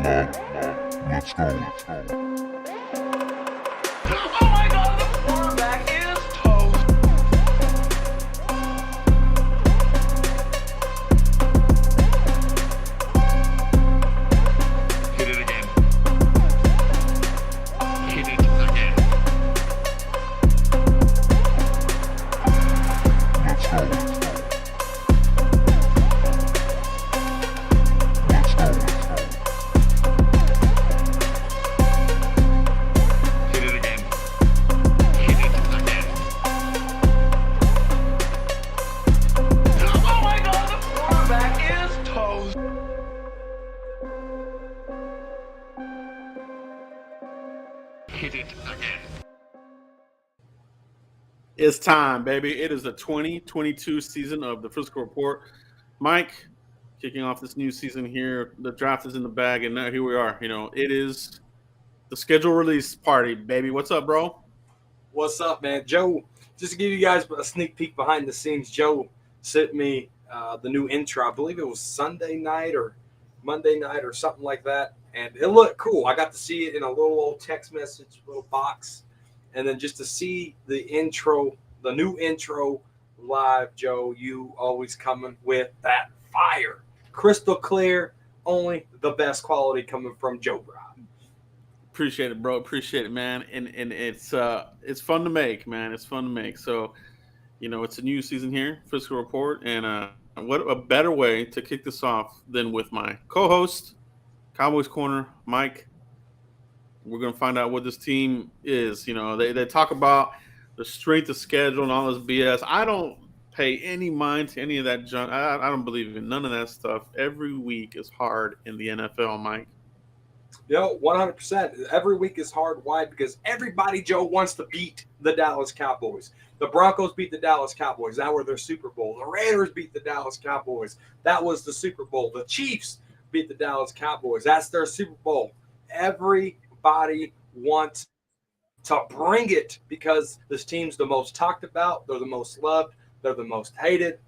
Let's go. Oh my God, the quarterback is toast. Hit it again. Hit it again. Let's go. Hit it again. Hit it again. Oh my God, the quarterback is toast. Hit it again. It's time, baby. It is the 2022 season of the Physical Report. Mike, kicking off this new season here. The draft is in the bag, and now here we are. It is the schedule release party, baby. What's up, bro? What's up, man? Joe, just to give you guys a sneak peek behind the scenes, Joe sent me the new intro. I believe it was Sunday night or Monday night or something like that. And it looked cool. I got to see it in a little old text message, little box. And then just to see the intro, the new intro live, Joe, you always coming with that fire. Crystal clear, only the best quality coming from Joe Brown. Appreciate it, bro. Appreciate it, man. And it's fun to make, man. It's fun to make. So, it's a new season here, Physical Report, and what a better way to kick this off than with my co-host, Cowboys Corner, Mike. We're gonna find out what this team is. They talk about the strength of schedule and all this BS. I don't pay any mind to any of that junk. I don't believe in none of that stuff. Every week is hard in the NFL, Mike. 100%. Every week is hard. Why? Because everybody, Joe, wants to beat the Dallas Cowboys. The Broncos beat the Dallas Cowboys. That were their Super Bowl. The Raiders beat the Dallas Cowboys. That was the Super Bowl. The Chiefs beat the Dallas Cowboys. That's their Super Bowl. Everybody wants to bring it because this team's the most talked about. They're the most loved. They're the most hated.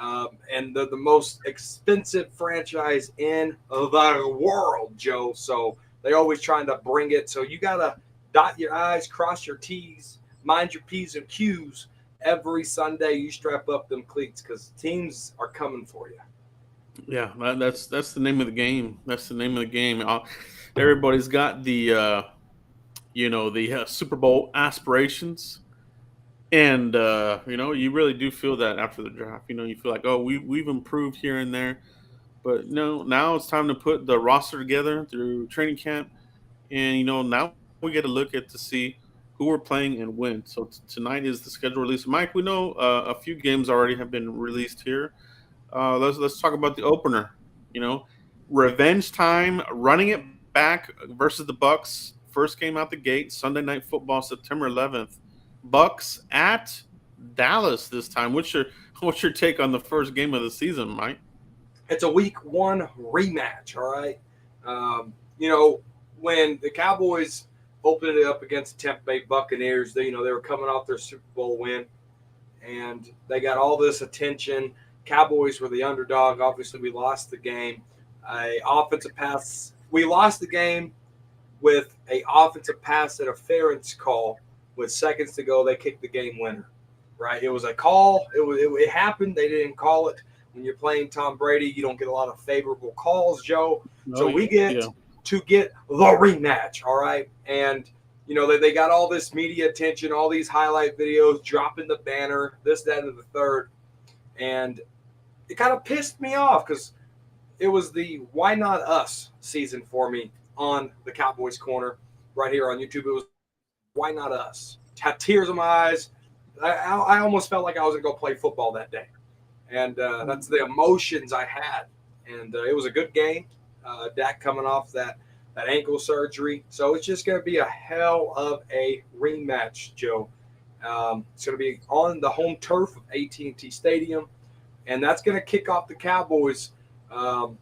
And they're the most expensive franchise in the world, Joe. So they're always trying to bring it. So you got to dot your I's, cross your T's, mind your P's and Q's. Every Sunday you strap up them cleats because teams are coming for you. Yeah, that's the name of the game. That's the name of the game. Everybody's got the Super Bowl aspirations. And you really do feel that after the draft. You feel like, oh, we've improved here and there, but no, now it's time to put the roster together through training camp, and now we get a look at to see who we're playing and when. So tonight is the schedule release. Mike, we know a few games already have been released here. Let's talk about the opener. Revenge time, running it back versus the Bucs. First game out the gate, Sunday Night Football, September 11th. Bucks at Dallas this time. What's your take on the first game of the season, Mike? It's a week one rematch, all right? When the Cowboys opened it up against the Tampa Bay Buccaneers, they were coming off their Super Bowl win, and they got all this attention. Cowboys were the underdog. Obviously, we lost the game. Offensive pass. We lost the game with an offensive pass interference call. With seconds to go, they kicked the game winner, right? It was a call. It happened. They didn't call it. When you're playing Tom Brady, you don't get a lot of favorable calls, Joe. So we get to get the rematch, all right? And, they got all this media attention, all these highlight videos, dropping the banner, this, that, and the third. And it kind of pissed me off because it was the why not us season for me on the Cowboys Corner right here on YouTube. It was why not us? Had tears in my eyes. I almost felt like I was going to go play football that day. And that's the emotions I had. And it was a good game. Dak coming off that ankle surgery. So it's just going to be a hell of a rematch, Joe. It's going to be on the home turf of AT&T Stadium. And that's going to kick off the Cowboys. You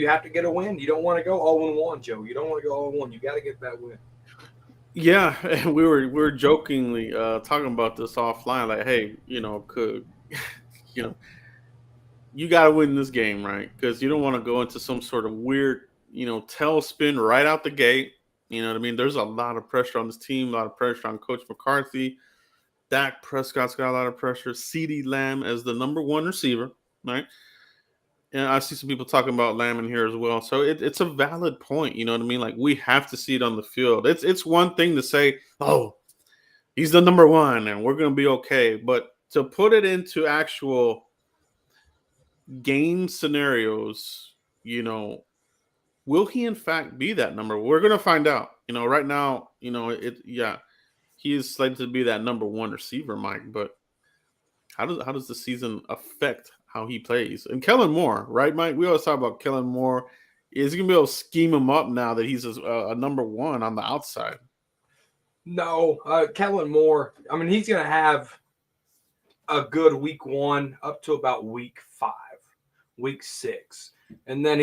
have to get a win. You don't want to go 0-1, Joe. You don't want to go 0-1. You got to get that win. Yeah, and we were jokingly talking about this offline, like, hey, you got to win this game, right? Because you don't want to go into some sort of weird tailspin right out the gate. You know what I mean? There's a lot of pressure on this team, a lot of pressure on Coach McCarthy. Dak Prescott's got a lot of pressure. CeeDee Lamb as the number one receiver, right? And I see some people talking about Lamb in here as well. So it's a valid point. You know what I mean? Like, we have to see it on the field. It's one thing to say, oh, he's the number one and we're going to be okay. But to put it into actual game scenarios, will he in fact be that number? We're going to find out. Right now, he is slated to be that number one receiver, Mike. But how does the season affect how he plays? And Kellen Moore, right, Mike? We always talk about Kellen Moore. Is he gonna be able to scheme him up now that he's a number one on the outside? No, Kellen Moore. I mean, he's going to have a good week 1 up to about week 5, week 6, and then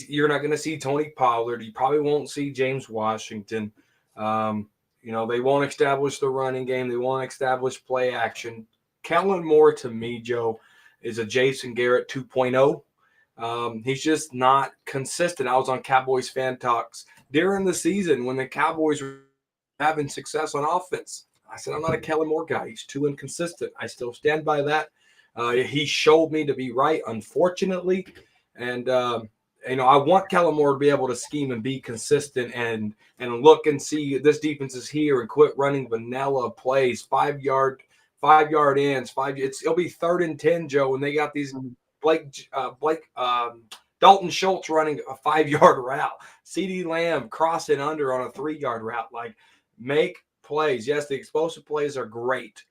you're not going to see Tony Pollard. You probably won't see James Washington. They won't establish the running game. They won't establish play action. Kellen Moore, to me, Joe, is a Jason Garrett 2.0. He's just not consistent. I was on Cowboys Fan Talks during the season when the Cowboys were having success on offense. I said, I'm not a Kellen Moore guy. He's too inconsistent. I still stand by that. He showed me to be right, unfortunately. And, I want Kellen Moore to be able to scheme and be consistent and look and see this defense is here and quit running vanilla plays, 5-yard ends, it'll be 3rd and 10, Joe, and they got these Dalton Schultz running a 5-yard route, CeeDee Lamb crossing under on a 3-yard route. Like, make plays. Yes, the explosive plays are great,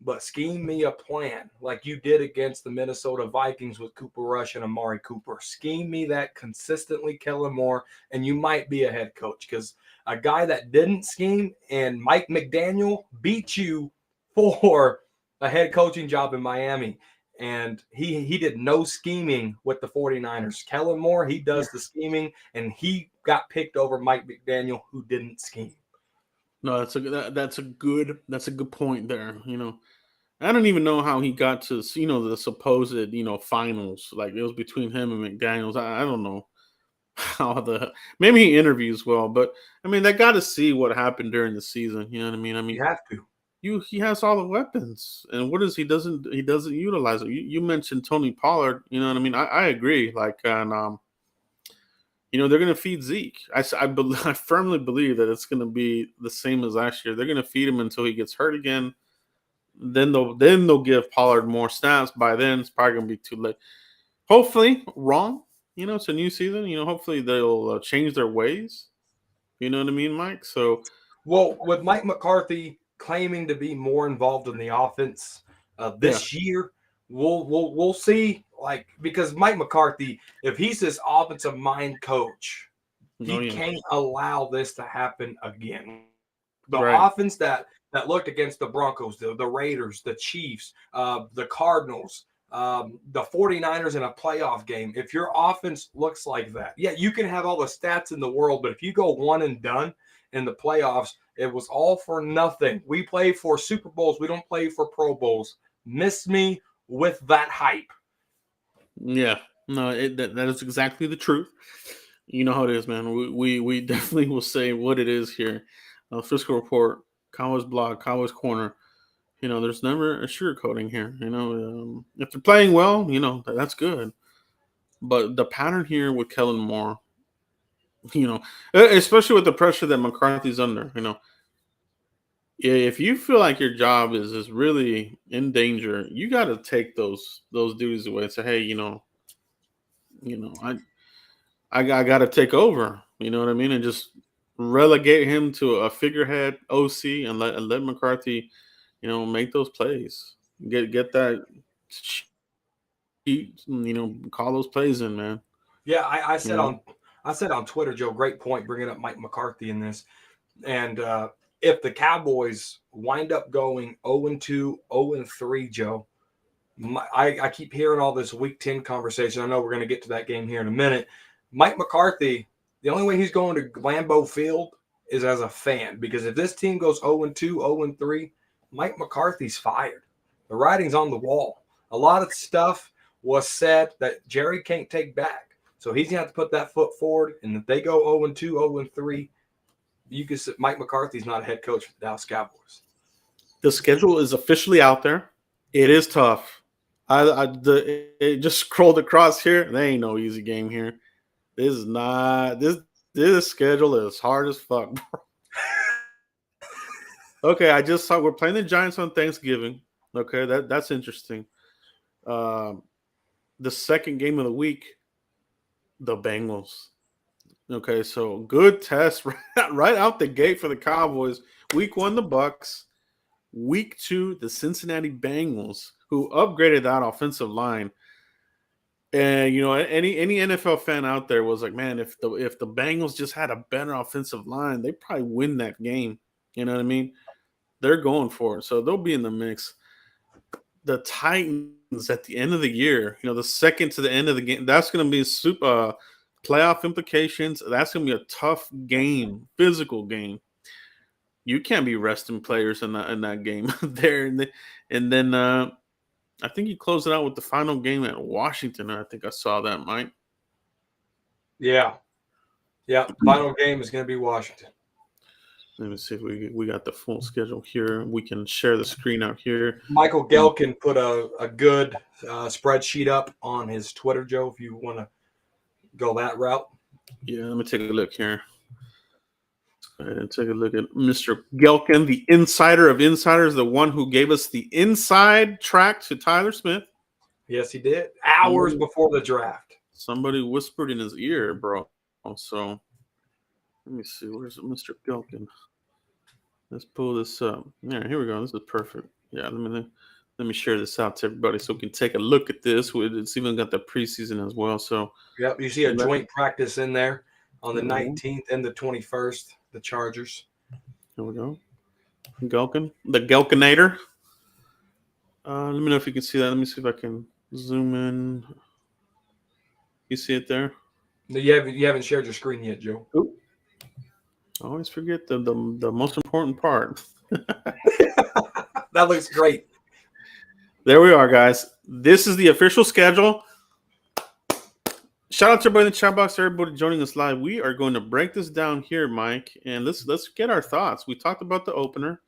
but scheme me a plan like you did against the Minnesota Vikings with Cooper Rush and Amari Cooper. Scheme me that consistently, Kellen Moore, and you might be a head coach, because a guy that didn't scheme and Mike McDaniel beat you for a head coaching job in Miami. And he did no scheming with the 49ers. Kellen Moore, he does the scheming, and he got picked over Mike McDaniel, who didn't scheme. No, that's a good point there. I don't even know how he got to the supposed finals. Like, it was between him and McDaniels. I don't know how maybe he interviews well, but I mean, they got to see what happened during the season. You know what I mean? You have to. He has all the weapons, and what is he doesn't utilize it. You mentioned Tony Pollard. You know what I mean? I agree. Like, and they're going to feed Zeke. I firmly believe that it's going to be the same as last year. They're going to feed him until he gets hurt again. Then they'll give Pollard more snaps. By then, it's probably going to be too late. Hopefully, wrong. It's a new season. Hopefully they'll change their ways. You know what I mean, Mike? So, well, with Mike McCarthy claiming to be more involved in the offense this year, we'll see. Like, because Mike McCarthy, if he's this offensive mind coach, he can't allow this to happen again. The offense that looked against the Broncos, the Raiders, the Chiefs, the Cardinals, the 49ers in a playoff game, if your offense looks like that, you can have all the stats in the world, but if you go one and done in the playoffs, it was all for nothing. We play for Super Bowls. We don't play for Pro Bowls. Miss me with that hype. Yeah, no, that is exactly the truth. You know how it is, man. We definitely will say what it is here. Fiscal Report, Cowboys Blog, Cowboys Corner. There's never a sugarcoating here. If they're playing well, that's good. But the pattern here with Kellen Moore, especially with the pressure that McCarthy's under, if you feel like your job is really in danger, you got to take those duties away and say, hey, I got to take over. You know what I mean? And just relegate him to a figurehead OC and let McCarthy, make those plays. Get that, call those plays in, man. Yeah, I said on Twitter, Joe, great point, bringing up Mike McCarthy in this. And if the Cowboys wind up going 0-2, 0-3, Joe, I keep hearing all this Week 10 conversation. I know we're going to get to that game here in a minute. Mike McCarthy, the only way he's going to Lambeau Field is as a fan, because if this team goes 0-2, 0-3, Mike McCarthy's fired. The writing's on the wall. A lot of stuff was said that Jerry can't take back. So he's going to have to put that foot forward. And if they go 0-2, 0-3, you can say Mike McCarthy's not a head coach for the Dallas Cowboys. The schedule is officially out there. It is tough. It just scrolled across here. There ain't no easy game here. This is not this schedule is hard as fuck, bro. Okay, I just saw we're playing the Giants on Thanksgiving. Okay, that's interesting. The second game of the week, the Bengals. Okay, so good test right out the gate for the Cowboys. Week 1, the Bucks. Week 2, the Cincinnati Bengals, who upgraded that offensive line. And any NFL fan out there was like, man, if the Bengals just had a better offensive line, they probably win that game. You know what I mean? They're going for it, so they'll be in the mix. The Titans at the end of the year, the second to the end of the game, that's going to be super playoff implications. That's going to be a tough game, physical game. You can't be resting players in that game there, and then I think you close it out with the final game at Washington. I think I saw that, Mike. Yeah. Final game is going to be Washington. Let me see if we got the full schedule here. We can share the screen out here. Michael Gelkin put a good spreadsheet up on his Twitter, Joe, if you want to go that route. Yeah, let me take a look here. Let's go ahead and take a look at Mr. Gelkin, the insider of insiders, the one who gave us the inside track to Tyler Smith. Yes, he did. Hours before the draft. Somebody whispered in his ear, bro. So let me see. Where's Mr. Gelkin? Let's pull this up. Yeah, here we go. This is perfect. Yeah, let me share this out to everybody so we can take a look at this. It's even got the preseason as well. So yep, you see a joint practice in there on the 19th and the 21st, the Chargers. Here we go. Gelkin, the Gelkinator. Let me know if you can see that. Let me see if I can zoom in. You see it there? You haven't shared your screen yet, Joe. Ooh. I always forget the most important part. That looks great. There we are, guys. This is the official schedule. Shout out to everybody in the chat box, everybody joining us live. We are going to break this down here, Mike, and let's get our thoughts. We talked about the opener,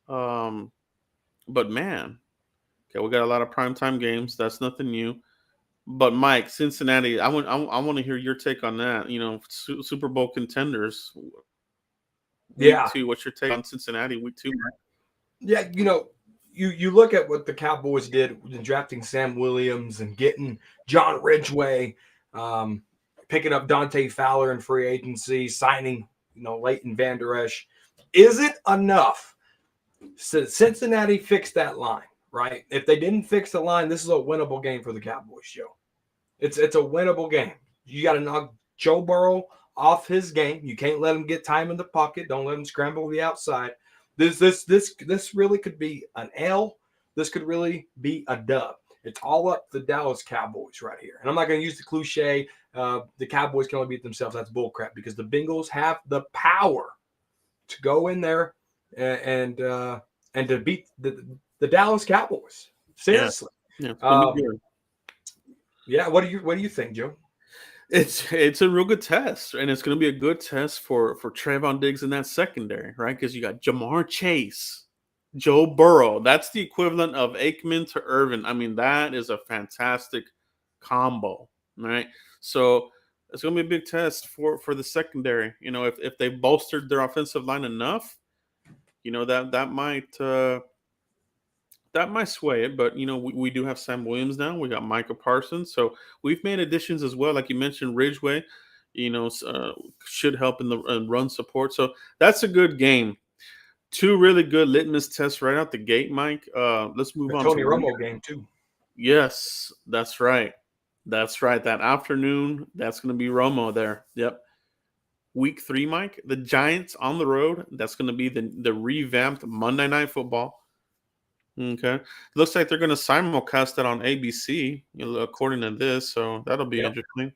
but man, okay, we got a lot of primetime games. That's nothing new. But Mike, Cincinnati, I want to hear your take on that. Super Bowl contenders. Yeah. Week 2, what's your take on Cincinnati week 2? Yeah, you look at what the Cowboys did in drafting Sam Williams and getting John Ridgeway, picking up Dante Fowler in free agency, signing Leighton Vander Esch. Is it enough? So Cincinnati fixed that line, right? If they didn't fix the line, this is a winnable game for the Cowboys, Joe. It's a winnable game. You got to knock Joe Burrow off his game. You can't let him get time in the pocket. Don't let him scramble the outside. This really could be an L. This could really be a dub. It's all up to the Dallas Cowboys right here. And I'm not going to use the cliche, the Cowboys can only beat themselves. That's bullcrap because the Bengals have the power to go in there and to beat the Dallas Cowboys. Seriously. Yeah. What do you think, Joe? It's a real good test, and it's going to be a good test for Trayvon Diggs in that secondary, right? Because you got Jamar Chase, Joe Burrow. That's the equivalent of Aikman to Irvin. I mean, that is a fantastic combo, right? So it's going to be a big test for the secondary. If they bolstered their offensive line enough, that might sway it, but we do have Sam Williams now. We got Micah Parsons, so we've made additions as well. Like you mentioned, Ridgeway, should help in the run support. So that's a good game. 2 really good litmus tests right out the gate, Mike. Let's move on. Tony Romo game too. Yes, that's right. That's right. That afternoon, that's going to be Romo there. Yep. Week 3, Mike. The Giants on the road. That's going to be the revamped Monday Night Football. Okay. It looks like they're going to simulcast that on ABC, according to this. So that'll be interesting.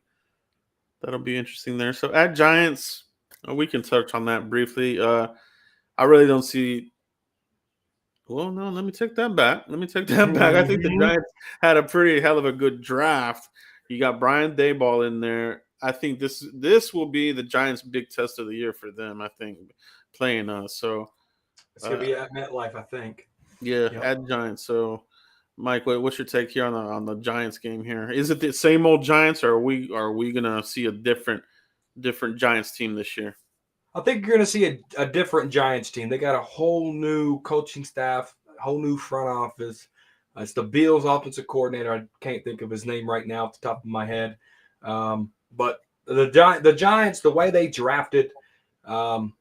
That'll be interesting there. So at Giants, we can touch on that briefly. I really don't see. Well, no, let me take that back. I think the Giants had a pretty hell of a good draft. You got Brian Dayball in there. I think this will be the Giants' big test of the year for them. I think playing us. So It's gonna uh, be at MetLife, I think. yeah, Yep. at Giants. So Mike, what's your take here on the Giants game here? Is it the same old Giants, or are we gonna see a different Giants team this year? I think you're going to see a different Giants team. They got a whole new coaching staff, a whole new front office. It's the Bills offensive coordinator. I can't think of his name right now off the top of my head. But the Giants, the way they drafted, um,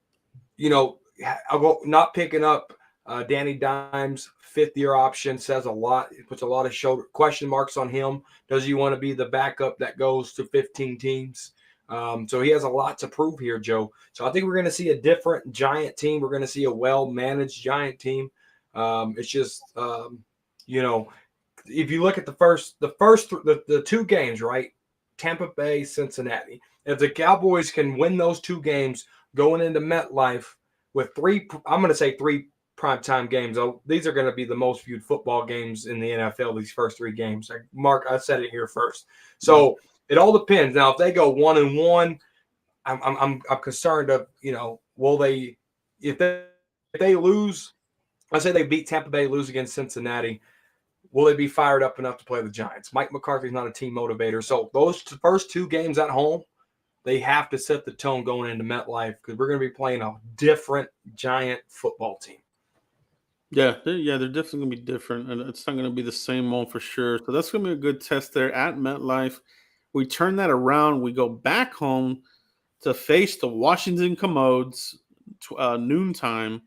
I'll go not picking up Danny Dimes' fifth-year option says a lot. It puts a lot of question marks on him. Does he want to be the backup that goes to 15 teams? So he has a lot to prove here, Joe. So I think we're going to see a different Giant team. We're going to see a well-managed Giant team. It's just, if you look at the two games, right? Tampa Bay, Cincinnati. If the Cowboys can win those two games going into MetLife with I'm going to say three primetime games. These are going to be the most viewed football games in the NFL. These first three games, Mark, I said it here first. So it all depends. Now, if they go 1-1, I'm concerned of will they if they lose? I say they beat Tampa Bay, lose against Cincinnati. Will they be fired up enough to play the Giants? Mike McCarthy's not a team motivator. So those first two games at home, they have to set the tone going into MetLife because we're going to be playing a different Giant football team. Yeah, they're definitely going to be different, and it's not going to be the same one for sure. So that's going to be a good test there at MetLife. We turn that around. We go back home to face the Washington Commodes, noontime.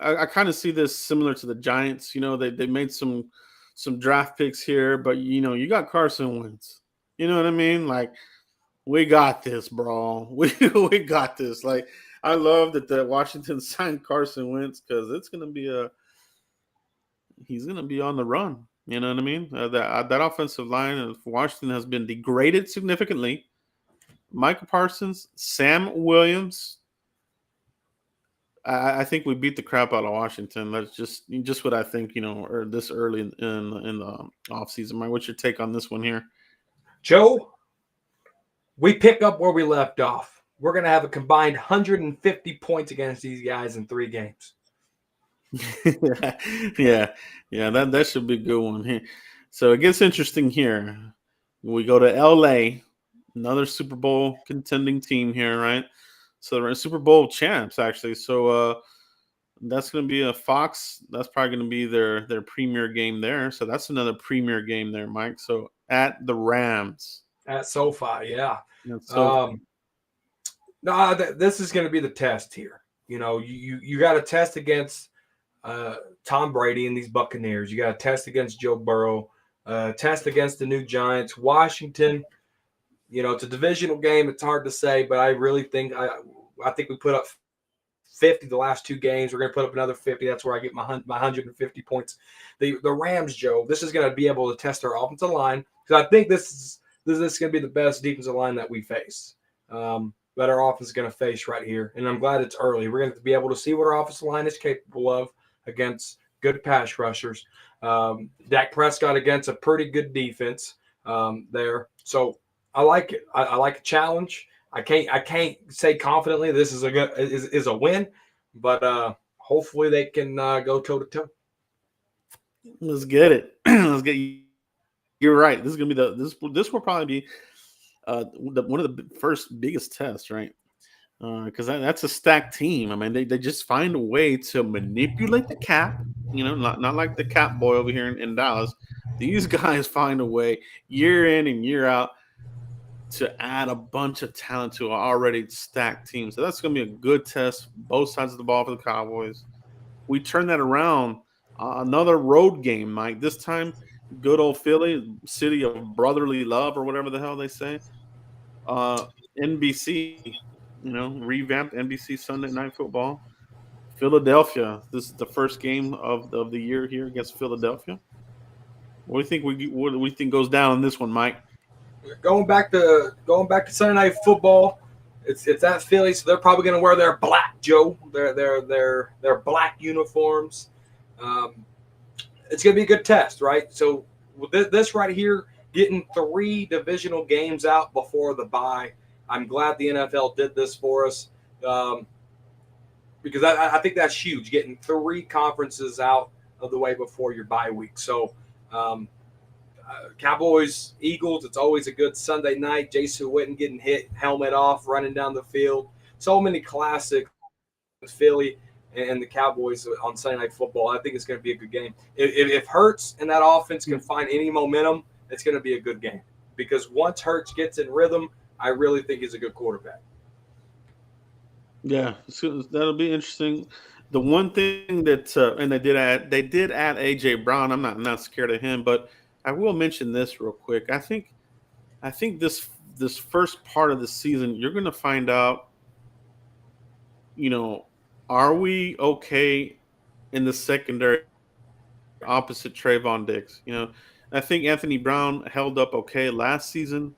I kind of see this similar to the Giants. They made some draft picks here, but you got Carson Wentz. You know what I mean? Like, we got this, bro. We got this. Like, I love that the Washington signed Carson Wentz because he's gonna be on the run. You know what I mean? That offensive line of Washington has been degraded significantly. Michael Parsons, Sam Williams. I think we beat the crap out of Washington. That's just what I think. Or this early in the offseason. Mike, what's your take on this one here? Joe, we pick up where we left off. We're going to have a combined 150 points against these guys in 3 games. yeah. That should be a good one here. So it gets interesting here. We go to LA, another Super Bowl contending team here, right? So they're Super Bowl champs, actually. So that's going to be a Fox. That's probably going to be their premier game there. So that's another premier game there, Mike. So at the Rams. At SoFi, yeah. So this is going to be the test here. You got to test against Tom Brady and these Buccaneers. You got to test against Joe Burrow. Test against the new Giants. Washington. It's a divisional game. It's hard to say, but I really think I think we put up 50 the last 2 games. We're going to put up another 50. That's where I get my 150 points. The Rams, Joe, this is going to be able to test our offensive line because I think this is going to be the best defensive line that we face, that our offense is going to face right here. And I'm glad it's early. We're going to be able to see what our offensive line is capable of against good pass rushers. Dak Prescott against a pretty good defense there. So I like it. I like a challenge. I can't say confidently this is a win, but hopefully they can go toe to toe. Let's get it. Let's get. You're right. This is gonna be this will probably be one of the first biggest tests, right? Because that's a stacked team. I mean, they just find a way to manipulate the cap. Not like the cap boy over here in Dallas. These guys find a way year in and year out to add a bunch of talent to an already stacked team. So that's going to be a good test, both sides of the ball for the Cowboys. We turn that around, another road game, Mike. This time, good old Philly, city of brotherly love or whatever the hell they say. NBC, revamped NBC Sunday Night Football. Philadelphia. This is the first game of the year here against Philadelphia. What do you think goes down in this one, Mike? Going back to Sunday Night Football, it's at Philly, so they're probably going to wear their black, Joe. Their black uniforms. It's going to be a good test, right? So with this right here, getting 3 divisional games out before the bye. I'm glad the NFL did this for us. Because I think that's huge, getting 3 conferences out of the way before your bye week. So, um, Cowboys, Eagles, it's always a good Sunday night. Jason Witten getting hit, helmet off, running down the field. So many classics, Philly and the Cowboys on Sunday Night Football. I think it's going to be a good game. If Hurts and that offense can find any momentum, it's going to be a good game. Because once Hurts gets in rhythm, I really think he's a good quarterback. Yeah, so that'll be interesting. The one thing that and they did add AJ Brown. I'm not scared of him, but I will mention this real quick. I think this first part of the season, you're going to find out, you know, are we okay in the secondary opposite Trayvon Diggs? I think Anthony Brown held up okay last season.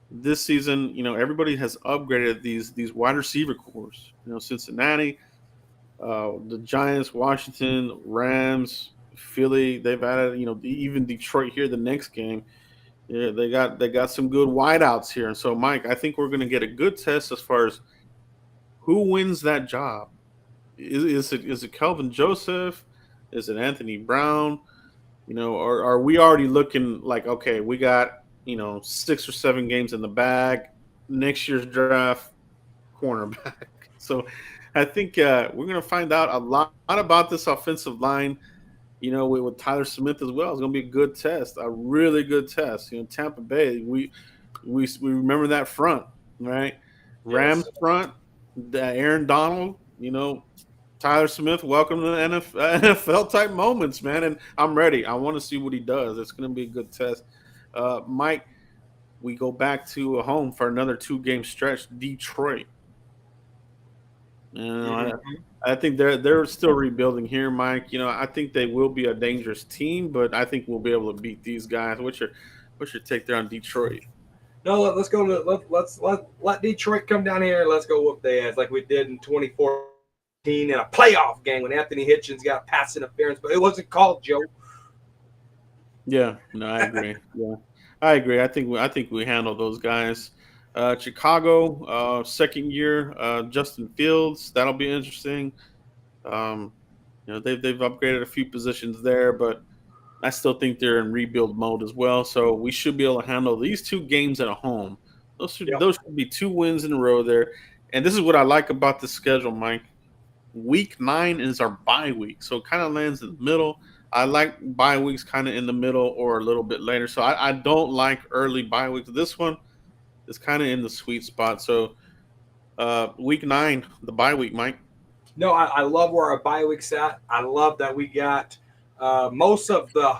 This season, everybody has upgraded these wide receiver cores. Cincinnati, the Giants, Washington, Rams, Philly. They've added, even Detroit here the next game. Yeah, they got some good wideouts here. And so, Mike, I think we're going to get a good test as far as who wins that job. Is it Kelvin Joseph? Is it Anthony Brown? Or are we already looking like, okay, we got 6 or 7 games in the bag. Next year's draft, cornerback. So I think we're going to find out a lot about this offensive line. With Tyler Smith as well, it's going to be a good test, a really good test. Tampa Bay, we remember that front, right? Rams Yes. front, the Aaron Donald, Tyler Smith. Welcome to the NFL type moments, man. And I'm ready. I want to see what he does. It's going to be a good test. Mike, we go back to a home for another 2-game stretch. Detroit. Mhm. I think they're still rebuilding here, Mike. I think they will be a dangerous team, but I think we'll be able to beat these guys. What's your take there on Detroit? No, let's go to let Detroit come down here and let's go whoop their ass like we did in 2014 in a playoff game when Anthony Hitchens got pass interference, but it wasn't called, Joe. Yeah, no, I agree. Yeah, I agree. I think we handle those guys. Chicago, second year, Justin Fields. That'll be interesting. Um, they've upgraded a few positions there, but I still think they're in rebuild mode as well. So we should be able to handle these 2 games at home. Those should, Yep. those should be 2 wins in a row there. And this is what I like about the schedule, Mike. Week 9 is our bye week, so it kind of lands in the middle. I like bye weeks kind of in the middle or a little bit later. So I don't like early bye weeks. This one is kind of in the sweet spot. So week 9, the bye week, Mike. No, I love where our bye week's at. I love that we got most of the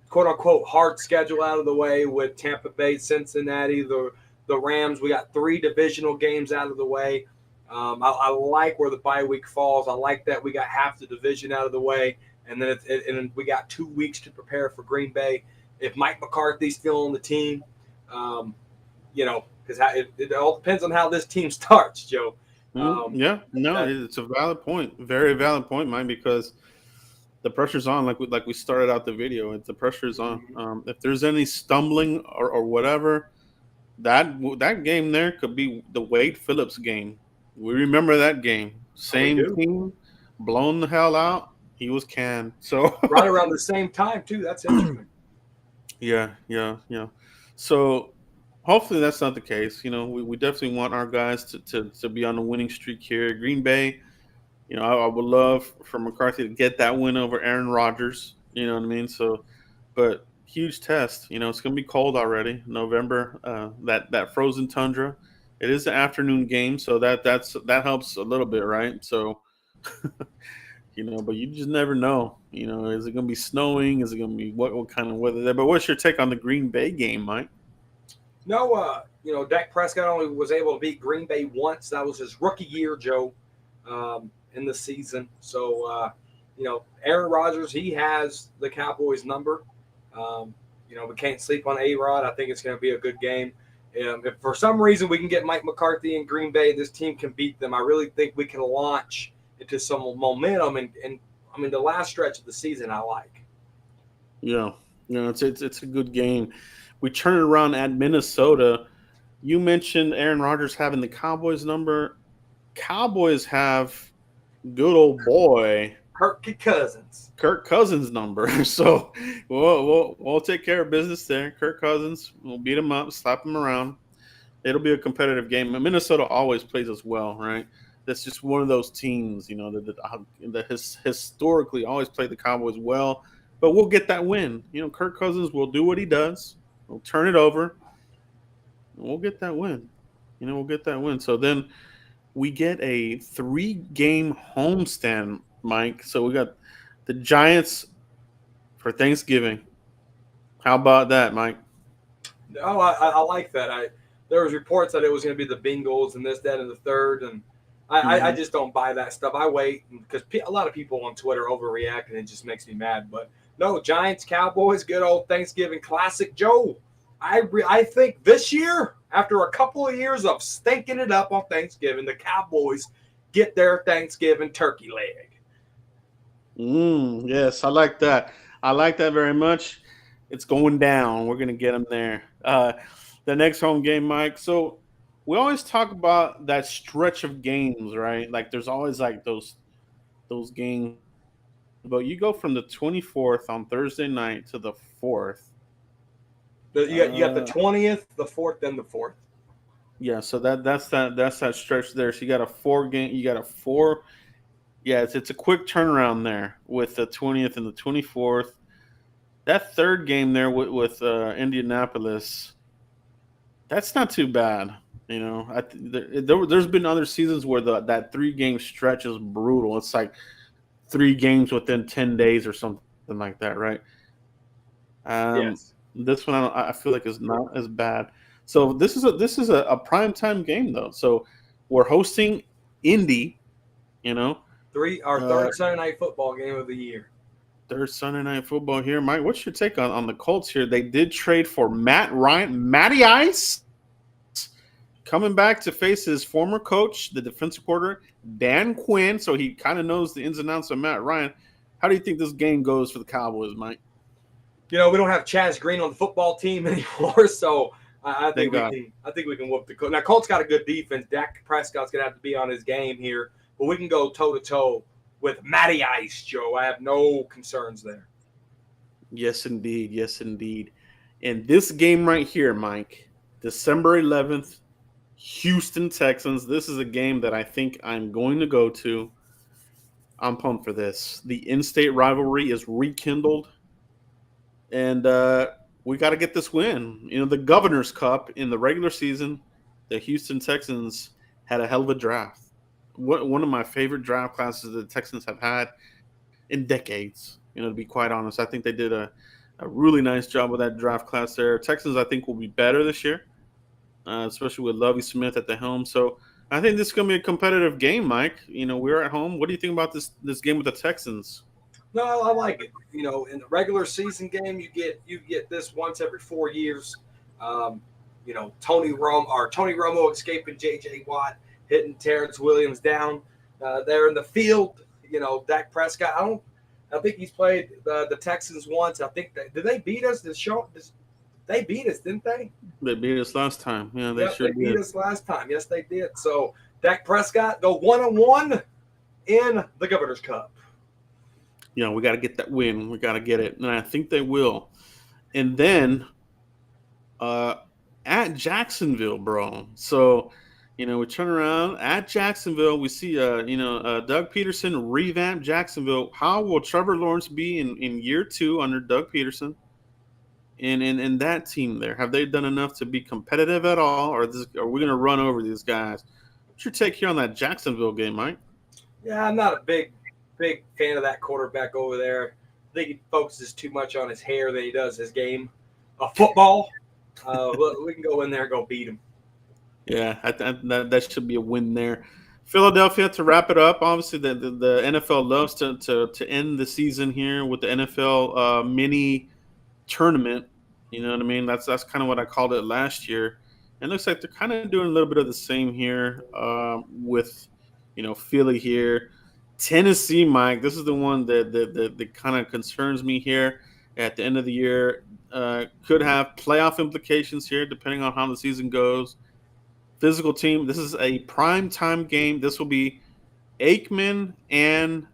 quote unquote hard schedule out of the way with Tampa Bay, Cincinnati, the Rams. We got 3 divisional games out of the way. I like where the bye week falls. I like that we got half the division out of the way, and then and we got 2 weeks to prepare for Green Bay. If Mike McCarthy's still on the team, um, because it all depends on how this team starts, Joe. Um, Yeah, no, that it's a valid point, very valid point, Mike, because the pressure's on. Like we started out the video, the pressure's on. If there's any stumbling or whatever, that game there could be the Wade Phillips game. We remember that game. we Same do team, blown the hell out. He was canned. So right around the same time too. That's interesting. yeah, yeah, yeah. So hopefully that's not the case. We definitely want our guys to be on the winning streak here. Green Bay, I would love for McCarthy to get that win over Aaron Rodgers. You know what I mean? So, but huge test. It's going to be cold already. November, that frozen tundra. It is an afternoon game, so that helps a little bit, right? So, but you just never know. Is it going to be snowing? Is it going to be what kind of weather there? But what's your take on the Green Bay game, Mike? No, Dak Prescott only was able to beat Green Bay once. That was his rookie year, Joe, in the season. So, Aaron Rodgers, he has the Cowboys number. We can't sleep on A-Rod. I think it's going to be a good game. If for some reason we can get Mike McCarthy in Green Bay, this team can beat them. I really think we can launch into some momentum. And I mean, the last stretch of the season I like. Yeah, It's a good game. We turn it around at Minnesota. You mentioned Aaron Rodgers having the Cowboys number. Cowboys have good old boy Kirk Cousins. Kirk Cousins number. So we'll take care of business there. Kirk Cousins, we'll beat him up, slap him around. It'll be a competitive game. Minnesota always plays us well, right? That's just one of those teams, that has historically always played the Cowboys well. But we'll get that win. Kirk Cousins will do what he does. We'll turn it over. And we'll get that win. We'll get that win. So then we get a 3-game homestand, Mike. So we got the Giants for Thanksgiving. How about that, Mike? Oh, I like that. There was reports that it was going to be the Bengals and this, that, and the third, and I just don't buy that stuff. I wait because a lot of people on Twitter overreact, and it just makes me mad. But no, Giants, Cowboys, good old Thanksgiving classic. Joe, I think this year, after a couple of years of stinking it up on Thanksgiving, the Cowboys get their Thanksgiving turkey leg. Yes, I like that. I like that very much. It's going down. We're gonna get them there. The next home game, Mike. So we always talk about that stretch of games, right? Like there's always like those games, but you go from the 24th on Thursday night to the 4th. You got the 20th, the 4th, then the 4th. Yeah, so that's that stretch there. So you got a 4 game. You got a 4. Yeah, it's a quick turnaround there with the 20th and the 24th. That third game there with Indianapolis, that's not too bad. There's been other seasons where that 3-game stretch is brutal. It's like 3 games within 10 days or something like that, right? Yes. This one I feel like is not as bad. So this is a primetime game though. So we're hosting Indy. Our Uh, third Sunday night football game of the year. Third Sunday night football here, Mike. What's your take on the Colts here? They did trade for Matty Ice, coming back to face his former coach, the defensive coordinator Dan Quinn. So he kind of knows the ins and outs of Matt Ryan. How do you think this game goes for the Cowboys, Mike? We don't have Chaz Green on the football team anymore, so I think Thank God. we can whoop the Colts. Now Colts got a good defense. Dak Prescott's gonna have to be on his game here, but we can go toe to toe with Matty Ice, Joe. I have no concerns there. Yes, indeed. Yes, indeed. And this game right here, Mike, December 11th, Houston Texans. This is a game that I think I'm going to go to. I'm pumped for this. The in-state rivalry is rekindled, and we got to get this win. The Governor's Cup in the regular season, the Houston Texans had a hell of a draft. One of my favorite draft classes the Texans have had in decades. To be quite honest, I think they did a really nice job with that draft class there. Texans, I think, will be better this year, especially with Lovie Smith at the helm. So I think this is going to be a competitive game, Mike. We're at home. What do you think about this game with the Texans? No, I like it. In the regular season game, you get this once every 4 years. Tony Romo escaping J.J. Watt, hitting Terrence Williams down there in the field. Dak Prescott. I think he's played the Texans once. I think did they beat us? They beat us, didn't they? They beat us last time. Yeah, they Yep, sure they beat did. us last time. Yes, they did. So Dak Prescott go 1-1 in the Governor's Cup. We got to get that win. We got to get it, and I think they will. And then at Jacksonville, bro. So we turn around at Jacksonville. We see Doug Peterson revamp Jacksonville. How will Trevor Lawrence be in year 2 under Doug Peterson? And in that team there, have they done enough to be competitive at all, or are we going to run over these guys? What's your take here on that Jacksonville game, Mike? Yeah, I'm not a big fan of that quarterback over there. I think he focuses too much on his hair than he does his game of football. We can go in there and go beat him. Yeah, that should be a win there. Philadelphia to wrap it up. Obviously, the NFL loves to end the season here with the NFL mini tournament. You know what I mean? That's kind of what I called it last year. And it looks like they're kind of doing a little bit of the same here with Philly here. Tennessee, Mike. This is the one that kind of concerns me here. at the end of the year. Could have playoff implications here, depending on how the season goes. Physical team. This is a prime time game. This will be Aikman and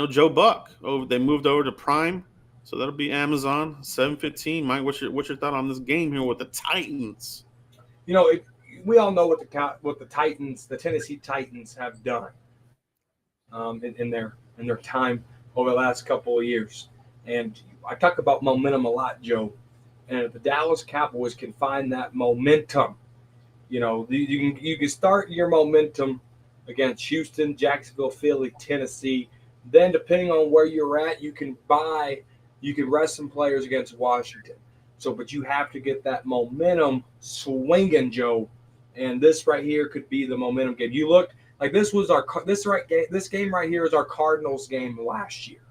Joe Buck. Oh, they moved over to Prime, so that'll be Amazon 7:15. Mike, what's your thought on this game here with the Titans? We all know what the Titans, the Tennessee Titans, have done in their time over the last couple of years. And I talk about momentum a lot, Joe. And if the Dallas Cowboys can find that momentum, you can start your momentum against Houston, Jacksonville, Philly, Tennessee. Then, depending on where you're at, you can rest some players against Washington. So, but you have to get that momentum swinging, Joe. And this right here could be the momentum game. You looked like this game right here is our Cardinals game last year,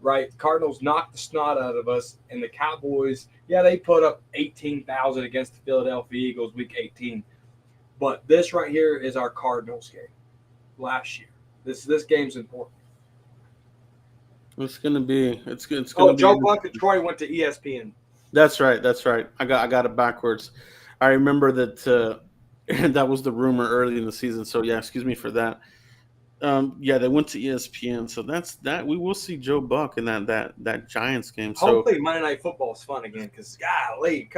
right? The Cardinals knocked the snot out of us, and the Cowboys, they put up 18,000 against the Philadelphia Eagles week 18. But this right here is our Cardinals game last year. This game's important. It's gonna be. It's gonna be. Joe Buck and Troy went to ESPN. That's right. I got it backwards. I remember that. That was the rumor early in the season. So yeah, excuse me for that. They went to ESPN. So that's that. We will see Joe Buck in that Giants game. So hopefully Monday Night Football is fun again because golly,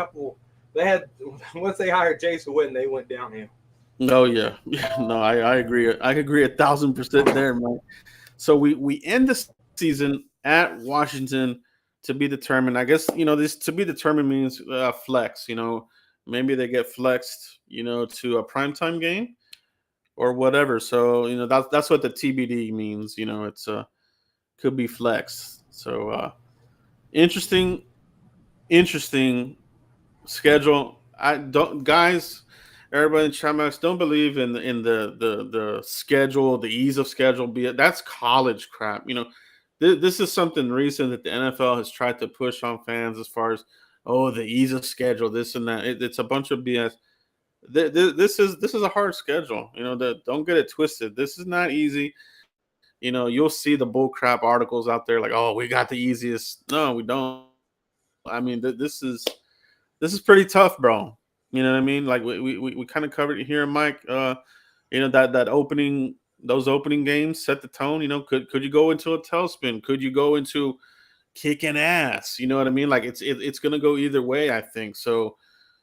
once they hired Jason Witten, they went downhill. Oh yeah, no, I agree. I agree 1,000% there, Mike. So we end the season at Washington to be determined. I guess this to be determined means flex. Maybe they get flexed, to a primetime game or whatever. So that's what the TBD means. It's could be flexed. So interesting schedule. I don't, guys. Everybody in chat box, don't believe in the schedule, the ease of schedule. That's college crap. This is something recent that the NFL has tried to push on fans as far as the ease of schedule, this and that. It's a bunch of BS. This is a hard schedule. Don't get it twisted. This is not easy. You'll see the bull crap articles out there like, oh, we got the easiest. No, we don't. I mean, this is pretty tough, bro. You know what I mean? Like we kind of covered it here, Mike. That opening, those opening games set the tone. Could you go into a tailspin? Could you go into kicking ass? You know what I mean? Like it's gonna go either way, I think. So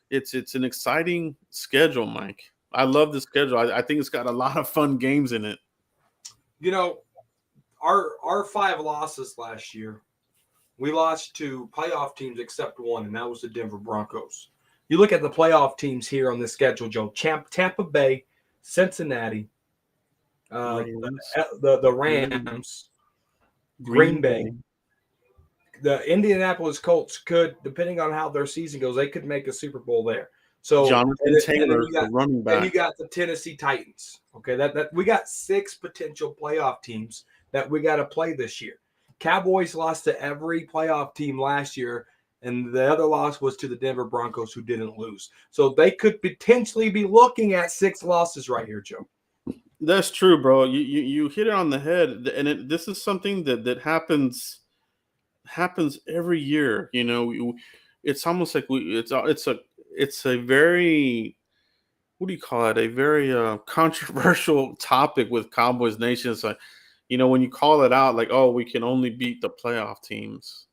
it's an exciting schedule, Mike. I love the schedule. I think it's got a lot of fun games in it. Our 5 losses last year, we lost to playoff teams except one, and that was the Denver Broncos. You look at the playoff teams here on the schedule, Joe. Tampa Bay, Cincinnati, the Rams, Green Bay. The Indianapolis Colts could, depending on how their season goes, they could make a Super Bowl there. So Jonathan Taylor, the running back. And you got the Tennessee Titans. Okay, that we got 6 potential playoff teams that we got to play this year. Cowboys lost to every playoff team last year, and the other loss was to the Denver Broncos, who didn't lose. So they could potentially be looking at 6 losses right here, Joe. That's true, bro. You hit it on the head, and this is something that happens every year. It's almost like it's a very, what do you call it? A very controversial topic with Cowboys Nation. It's like, when you call it out, like, oh, we can only beat the playoff teams.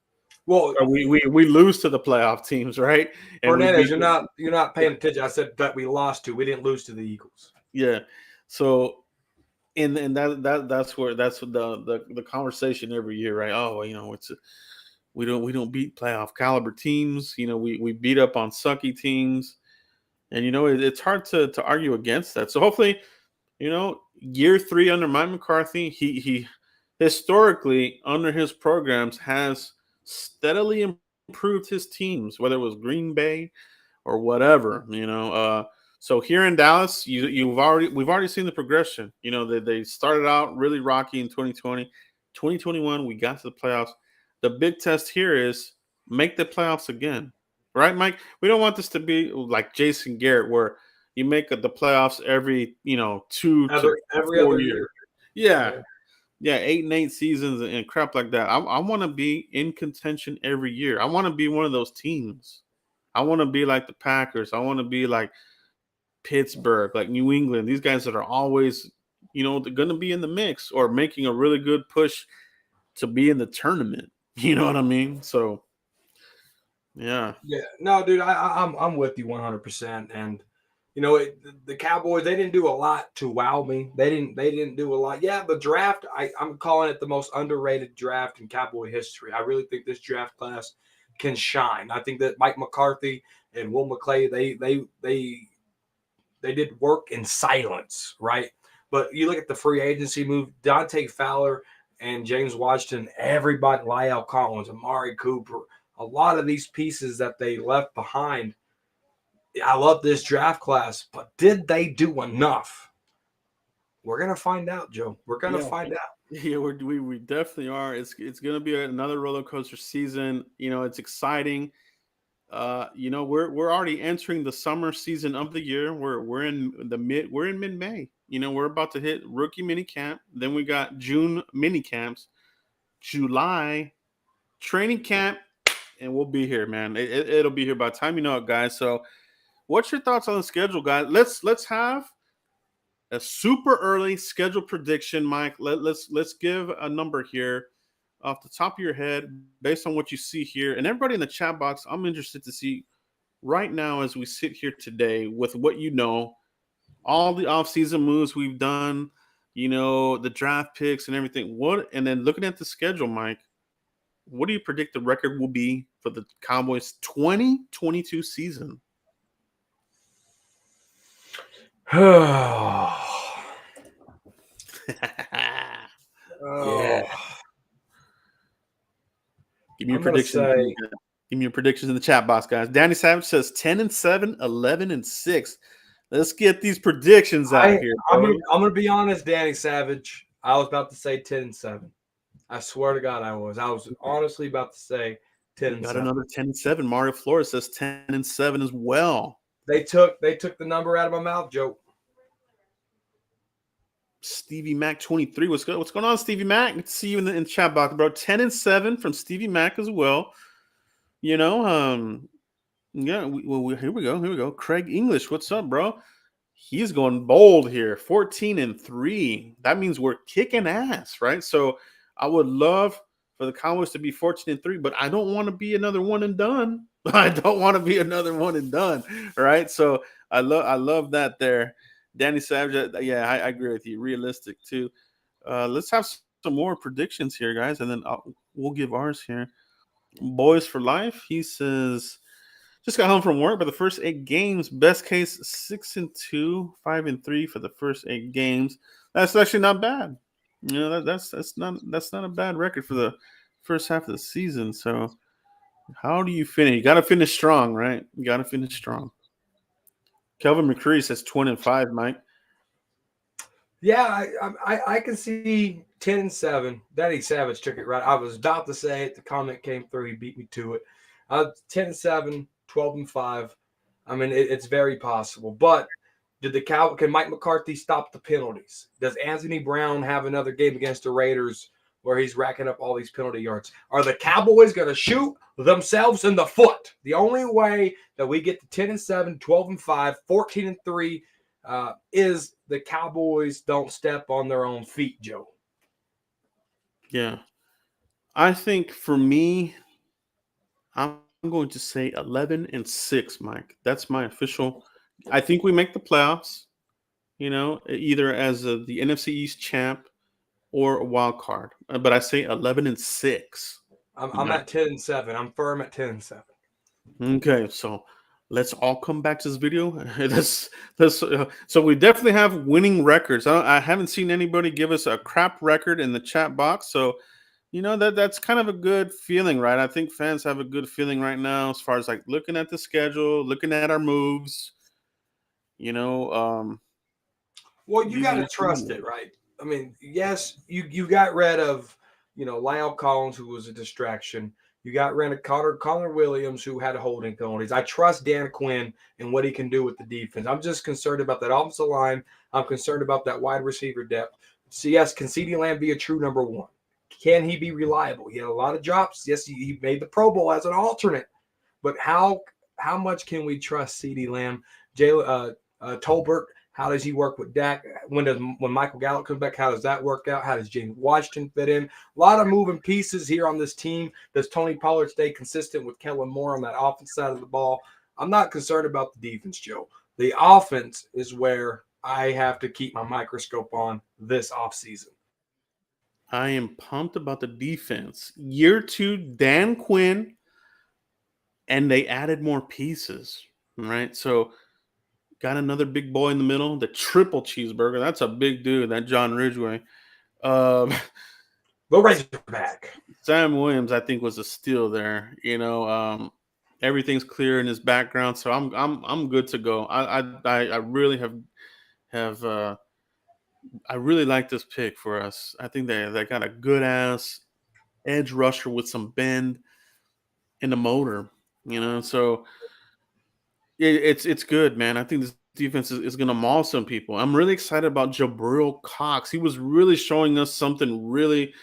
Well, we lose to the playoff teams, right? And Hernandez, you're not paying attention. I said that we lost to. We didn't lose to the Eagles. Yeah. So, and that's the conversation every year, right? Oh, we don't beat playoff caliber teams. We beat up on sucky teams, and it's hard to argue against that. So hopefully, year 3 under Mike McCarthy, he historically under his programs has steadily improved his teams, whether it was Green Bay or whatever. So here in Dallas, we've already seen the progression. They started out really rocky in 2020, 2021. We got to the playoffs. The big test here is make the playoffs again, right, Mike? We don't want this to be like Jason Garrett, where you make the playoffs every 2 to every 4 other years. Yeah. Yeah, 8-8 seasons and crap like that. I want to be in contention every year. I want to be one of those teams. I want to be like the Packers. I want to be like Pittsburgh, like New England. These guys that are always, they're going to be in the mix or making a really good push to be in the tournament. You know what I mean? So, yeah. Yeah, no, dude, I'm with you 100%. And the Cowboys, they didn't do a lot to wow me. They didn't do a lot. Yeah, the draft, I'm calling it the most underrated draft in Cowboy history. I really think this draft class can shine. I think that Mike McCarthy and Will McClay, they did work in silence, right? But you look at the free agency move, Dante Fowler and James Washington, everybody, Lyle Collins, Amari Cooper, a lot of these pieces that they left behind. I love this draft class, but did they do enough? We're gonna find out, Joe. We're gonna Yeah. find out. Yeah, we definitely are. It's gonna be another roller coaster season. It's exciting. We're already entering the summer season of the year. We're in mid May. We're about to hit rookie mini camp. Then we got June mini camps, July training camp, and we'll be here, man. It'll be here by the time you know it, guys. So, what's your thoughts on the schedule, guys? Let's have a super early schedule prediction, Mike. Let's give a number here off the top of your head based on what you see here. And everybody in the chat box, I'm interested to see right now as we sit here today with what all the offseason moves we've done, the draft picks and everything. And then looking at the schedule, Mike, what do you predict the record will be for the Cowboys 2022 season? Oh. Yeah. Give me your I'm gonna predictions. say- Give me your predictions in the chat box, guys. Danny Savage says 10-7, 11-6. Let's get these predictions out here. I'm bro. gonna be honest, Danny Savage. I was about to say 10-7. I swear to God, I was. I was honestly about to say 10 We got 7. another 10-7. Mario Flores says 10-7 as well. They took the number out of my mouth, Joe. Stevie Mac 23. What's going on, Stevie Mac? Good to see you in the chat box, bro. 10-7 from Stevie Mac as well. Yeah. Here we go. Craig English, what's up, bro? He's going bold here. 14-3. That means we're kicking ass, right? So I would love for the Cowboys to be 14-3, but I don't want to be another one and done. I don't want to be another one and done, right? So I love that there. Danny Savage, yeah, I agree with you. Realistic too. Let's have some more predictions here, guys, and then we'll give ours here. Boys for life. He says, just got home from work, but the first 8 games, best case 6-2, 5-3 for the first 8 games. That's actually not bad. That's not a bad record for the first half of the season. So, how do you finish? You got to finish strong, right? You got to finish strong. Kelvin McCreary says 20-5, Mike. Yeah, I can see 10-7. Danny Savage took it right. I was about to say it. The comment came through. He beat me to it. 10-7, 12-5. I mean, it's very possible. But can Mike McCarthy stop the penalties? Does Anthony Brown have another game against the Raiders where he's racking up all these penalty yards? Are the Cowboys going to shoot themselves in the foot? The only way that we get to 10-7, 12-5, 14-3 is the Cowboys don't step on their own feet, Joe. Yeah. I think for me, I'm going to say 11-6, Mike. That's my official. I think we make the playoffs, either as the NFC East champ or a wild card. But I say 11-6. I'm at 10-7. I'm firm at 10-7. Okay, so let's all come back to this video. So we definitely have winning records. I haven't seen anybody give us a crap record in the chat box. So, that's kind of a good feeling, right? I think fans have a good feeling right now as far as like looking at the schedule, looking at our moves. Well, you got to trust it, right? I mean, yes, you got rid of, Lyle Collins, who was a distraction. You got rid of Connor Williams, who had holding penalties. I trust Dan Quinn and what he can do with the defense. I'm just concerned about that offensive line. I'm concerned about that wide receiver depth. So yes, can CeeDee Lamb be a true number one? Can he be reliable? He had a lot of drops. Yes, he made the Pro Bowl as an alternate, but how much can we trust CeeDee Lamb? Tolbert, how does he work with Dak? When Michael Gallup comes back, how does that work out? How does James Washington fit in? A lot of moving pieces here on this team. Does Tony Pollard stay consistent with Kellen Moore on that offense side of the ball? I'm not concerned about the defense, Joe. The offense is where I have to keep my microscope on this offseason. I am pumped about the defense. Year 2, Dan Quinn, and they added more pieces, right? So got another big boy in the middle, the triple cheeseburger. That's a big dude, that John Ridgway. Um, Go Razorback. Sam Williams, I think, was a steal there. Everything's clear in his background, so I'm good to go. I really have I really like this pick for us. I think they got a good ass edge rusher with some bend in the motor. So it's good, man. I think this defense is going to maul some people. I'm really excited about Jabril Cox. He was really showing us something really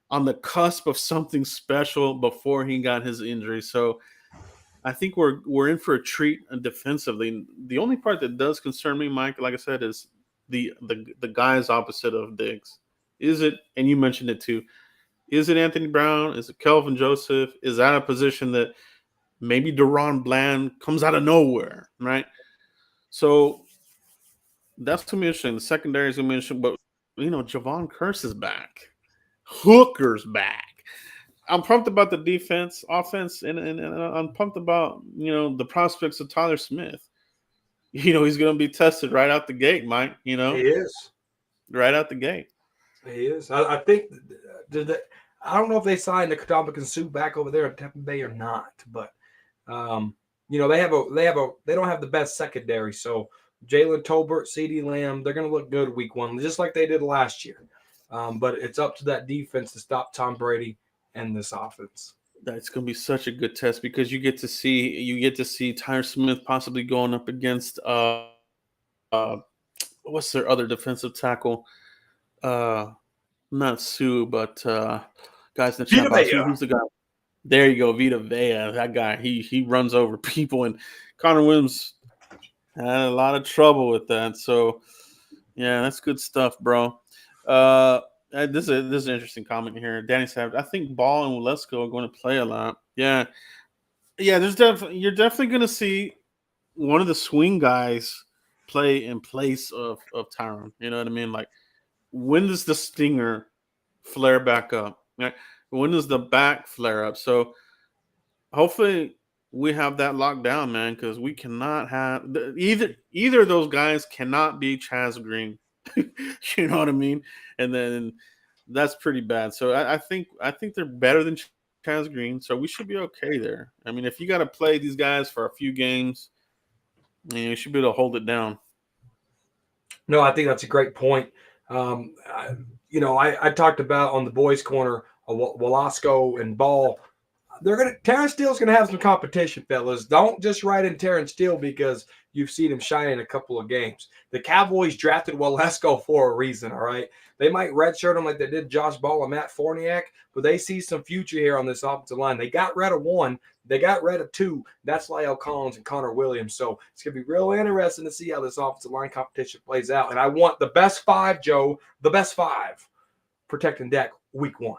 on the cusp of something special before he got his injury. So I think we're in for a treat defensively. The only part that does concern me, Mike, like I said, is the guys opposite of Diggs. Is it, and you mentioned it too, is it Anthony Brown? Is it Kelvin Joseph? Is that a position that maybe Deron Bland comes out of nowhere, right? So that's going to be interesting. The secondary is going to be interesting, but, Javon Curse is back. Hooker's back. I'm pumped about the defense, offense, and I'm pumped about, the prospects of Tyler Smith. He's going to be tested right out the gate, Mike, He is. Right out the gate. He is. I think I don't know if they signed the Ndamukong Suh back over there at Tampa Bay or not, but they don't have the best secondary. So Jalen Tolbert, CeeDee Lamb, they're going to look good week 1, just like they did last year. But it's up to that defense to stop Tom Brady and this offense. That's going to be such a good test because you get to see Tyler Smith possibly going up against what's their other defensive tackle? Not Sue, but guys in the chat box. Who's the guy? There you go, Vita Vea. That guy, he runs over people, and Connor Williams had a lot of trouble with that. So, yeah, that's good stuff, bro. This is an interesting comment here. Danny Savage, I think Ball and Walesko are going to play a lot. Yeah. You're definitely going to see one of the swing guys play in place of Tyron. You know what I mean? Like, when does the stinger flare back up? Right? When does the back flare up? So hopefully we have that locked down, man, because we cannot have either of those guys cannot be Chaz Green. You know what I mean? And then that's pretty bad. So I think they're better than Chaz Green, so we should be okay there. I mean, if you got to play these guys for a few games, you should be able to hold it down. No, I think that's a great point. I talked about on the boys' corner, Walasco and Ball. Terrence Steele's gonna have some competition, fellas. Don't just write in Terrence Steele because you've seen him shine in a couple of games. The Cowboys drafted Walasco for a reason, all right? They might redshirt him like they did Josh Ball and Matt Forniak, but they see some future here on this offensive line. They got rid of 1. They got rid of 2. That's Lyle Collins and Connor Williams. So it's going to be real interesting to see how this offensive line competition plays out. And I want the best 5, Joe, the best 5 protecting Dak week 1.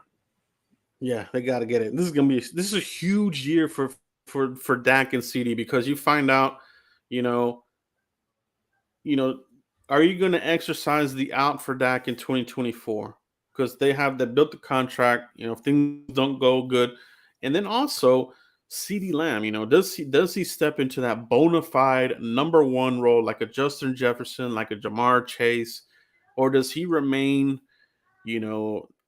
Yeah, they got to get it. This is a huge year for Dak and CD because you find out, are you going to exercise the out for Dak in 2024? Because they built the contract, if things don't go good. And then also CeeDee Lamb, does he step into that bona fide number 1 role like a Justin Jefferson, like a Jamar Chase, or does he remain,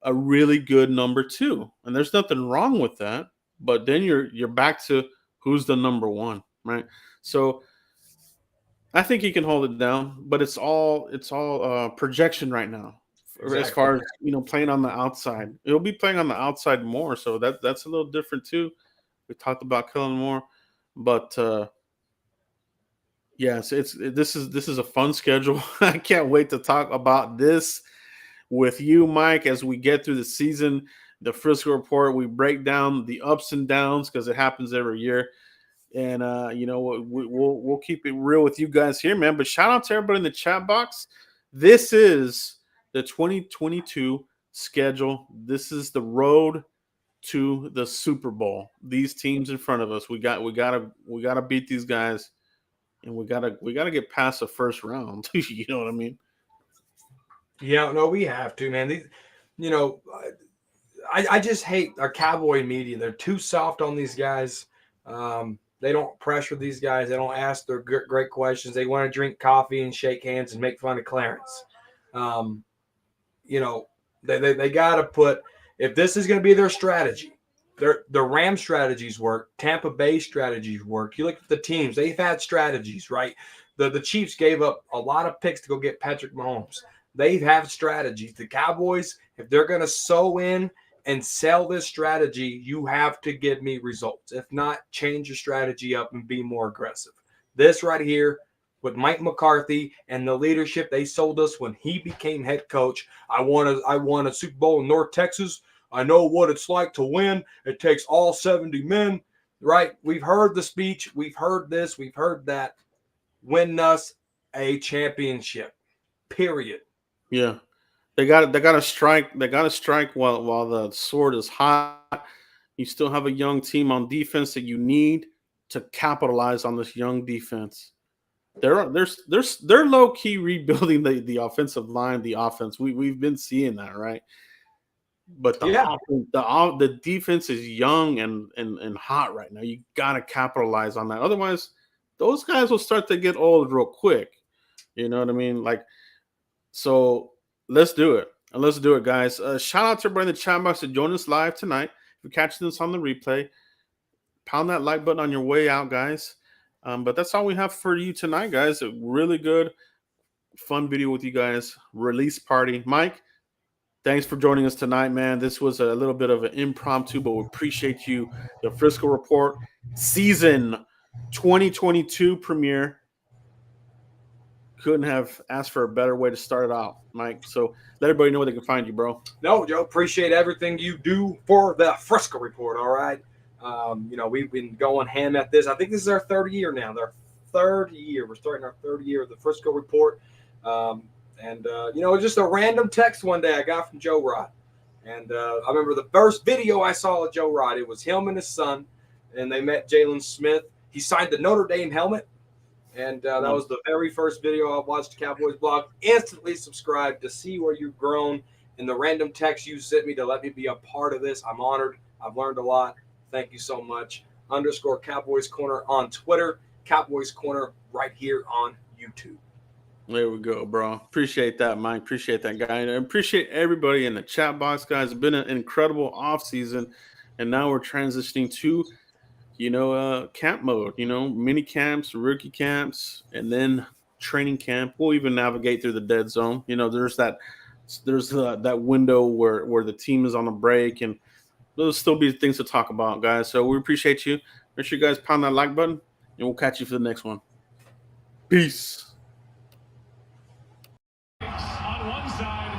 a really good number 2? And there's nothing wrong with that, but then you're back to who's the number 1, right? So I think he can hold it down, but it's all projection right now. Exactly. As far as playing on the outside, it'll be playing on the outside more, so that's a little different too. We talked about Kellen Moore, but yes, this is a fun schedule. I can't wait to talk about this with you, Mike, as we get through the season. The Frisco Report, we break down the ups and downs because it happens every year. And we'll keep it real with you guys here, man. But shout out to everybody in the chat box. This is the 2022 schedule. This is the road to the Super Bowl. These teams in front of us, we gotta beat these guys, and we gotta get past the first round. You know what I mean? Yeah, no, we have to, man. These, you know, I just hate our cowboy media. They're too soft on these guys. They don't pressure these guys. They don't ask their great questions. They want to drink coffee and shake hands and make fun of Clarence. You know, they got to put, if this is going to be their strategy, the Ram strategies work. Tampa Bay strategies work. You look at the teams. They've had strategies, right? The Chiefs gave up a lot of picks to go get Patrick Mahomes. They have strategies. The Cowboys, if they're going to sew in and sell this strategy, you have to give me results. If not, change your strategy up and be more aggressive. This right here with Mike McCarthy and the leadership they sold us when he became head coach. I won a Super Bowl in North Texas. I know what it's like to win. It takes all 70 men, right? We've heard the speech. We've heard this. We've heard that. Win us a championship, period. Yeah. They gotta strike. They gotta strike while the sword is hot. You still have a young team on defense that you need to capitalize on this young defense. They're low key rebuilding the offensive line, the offense. We've been seeing that, right? But the defense is young and hot right now. You gotta capitalize on that. Otherwise, those guys will start to get old real quick. You know what I mean? So let's do it. And let's do it, guys. Shout out to everybody in the chat box to join us live tonight. If you're catching this on the replay, pound that like button on your way out, guys. But that's all we have for you tonight, guys. A really good, fun video with you guys. Release party. Mike, thanks for joining us tonight, man. This was a little bit of an impromptu, but we appreciate you. The Frisco Report season 2022 premiere. Couldn't have asked for a better way to start it out, Mike. So let everybody know where they can find you, bro. No, Joe, appreciate everything you do for the Frisco Report. All right. We've been going ham at this. I think this is our third year now. Our third year. We're starting our third year of the Frisco Report. Just a random text one day I got from Joe Rod. And I remember the first video I saw of Joe Rod. It was him and his son, and they met Jalen Smith. He signed the Notre Dame helmet. And that was the very first video I watched Cowboys blog. Instantly subscribed to see where you've grown. And the random text you sent me to let me be a part of this, I'm honored. I've learned a lot. Thank you so much. _ Cowboys Corner on Twitter. Cowboys Corner right here on YouTube. There we go, bro. Appreciate that, Mike. Appreciate that, guy. And I appreciate everybody in the chat box, guys. It's been an incredible offseason. And now we're transitioning to camp mode, mini camps, rookie camps, and then training camp. We'll even navigate through the dead zone. There's that window where the team is on a break, and there'll still be things to talk about, guys. So we appreciate you. Make sure you guys pound that like button, and we'll catch you for the next one. Peace. On one side.